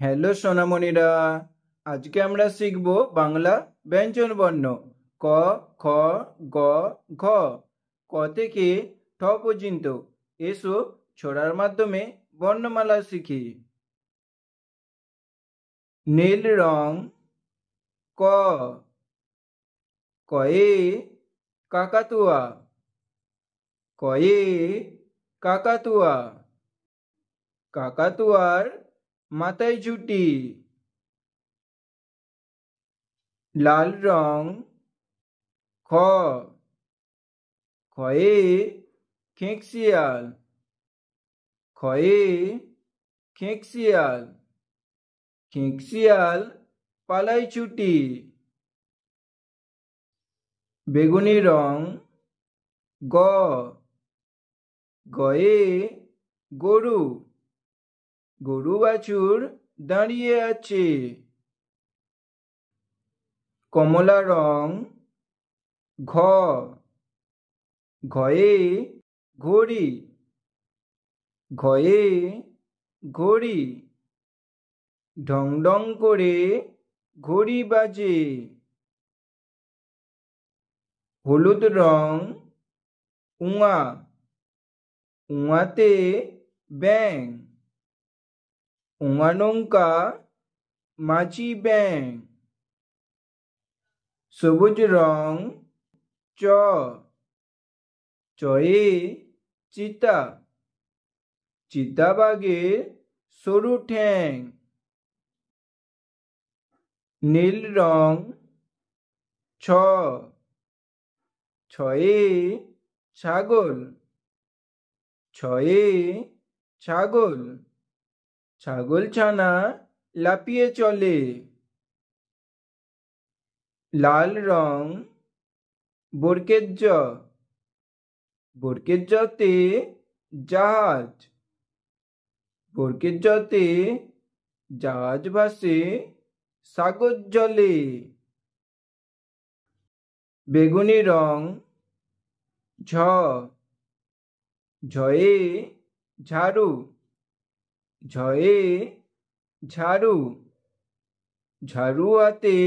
Hello সোনামণিরা, আজকে আমরা শিখব বাংলা ব্যঞ্জন বর্ণ ক, খ, গ, ঘ। ক থেকে ঠ পর্যন্ত। এসো ছড়ার মাধ্যমে বর্ণমালা শিখি। নীল রং ক, কয়ে কাকাতুয়া, কয়ে কাকাতুয়া, কাকাতুয়ার মাথায় ঝুঁটি। লাল রং খ, খয়ে খেঁকশিয়াল, খয়ে খেঁকশিয়াল, খেঁকশিয়াল পালায় ছুটি। বেগুনি রং গ, গয়ে গরু, গরু বাছুর দাঁড়িয়ে আছে। কমলা রং ঘ, ঘয়ে ঘড়ি, ঘয়ে ঘড়ি, ঢং ঢং করে ঘড়ি বাজে। হলুদ রং উঙা, উঙাতে ব্যাং, উঙা নৌকা মাঝি ব্যাং। সবুজ রং চ, চয়ে চিতা, চিতাবাঘের সরু ঠ্যাং। নীল রং ছ, ছয়ে ছাগল, ছয়ে ছাগল, ছাগলছানা লাফিয়ে চলে। লাল রং বরকের জ, বরকের জতে জাহাজ, বরকের জতে জাহাজ ভাসে সাগর জলে। বেগুনি রং ঝ, ঝয়ে ঝাড়ু, ঝয়ে ঝাড়ু, ঝাড়ু হাতে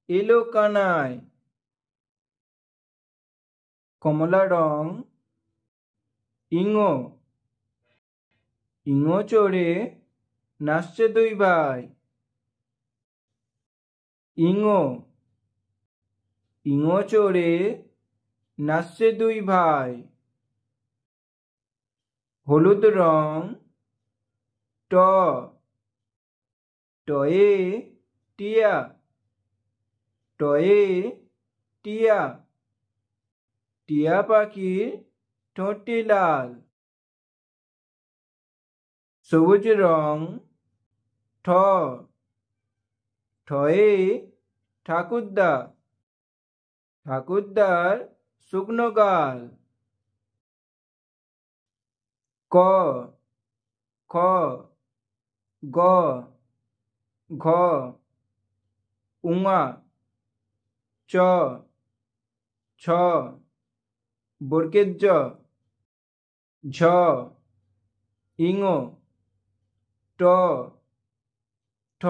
এলো কানাই। কমলা রং ইঙো, ইঙো চড়ে নাচছে দুই ভাই। ইঙো, ইঙো চড়ে নাচছে দুই ভাই। হলুদ রং ট, টয়ে টিয়া, টয়ে টিয়া, টিয়া পাখির ঠোঁটটি লাল। সবুজ রং ঠ, ঠয়ে ঠাকুরদা, ঠাকুরদার শুকনো গাল। ক, খ, গ, ঘ, উঙা, চ, ছ, বরকের জ, ঝ, ইঙো, ট, ঠ।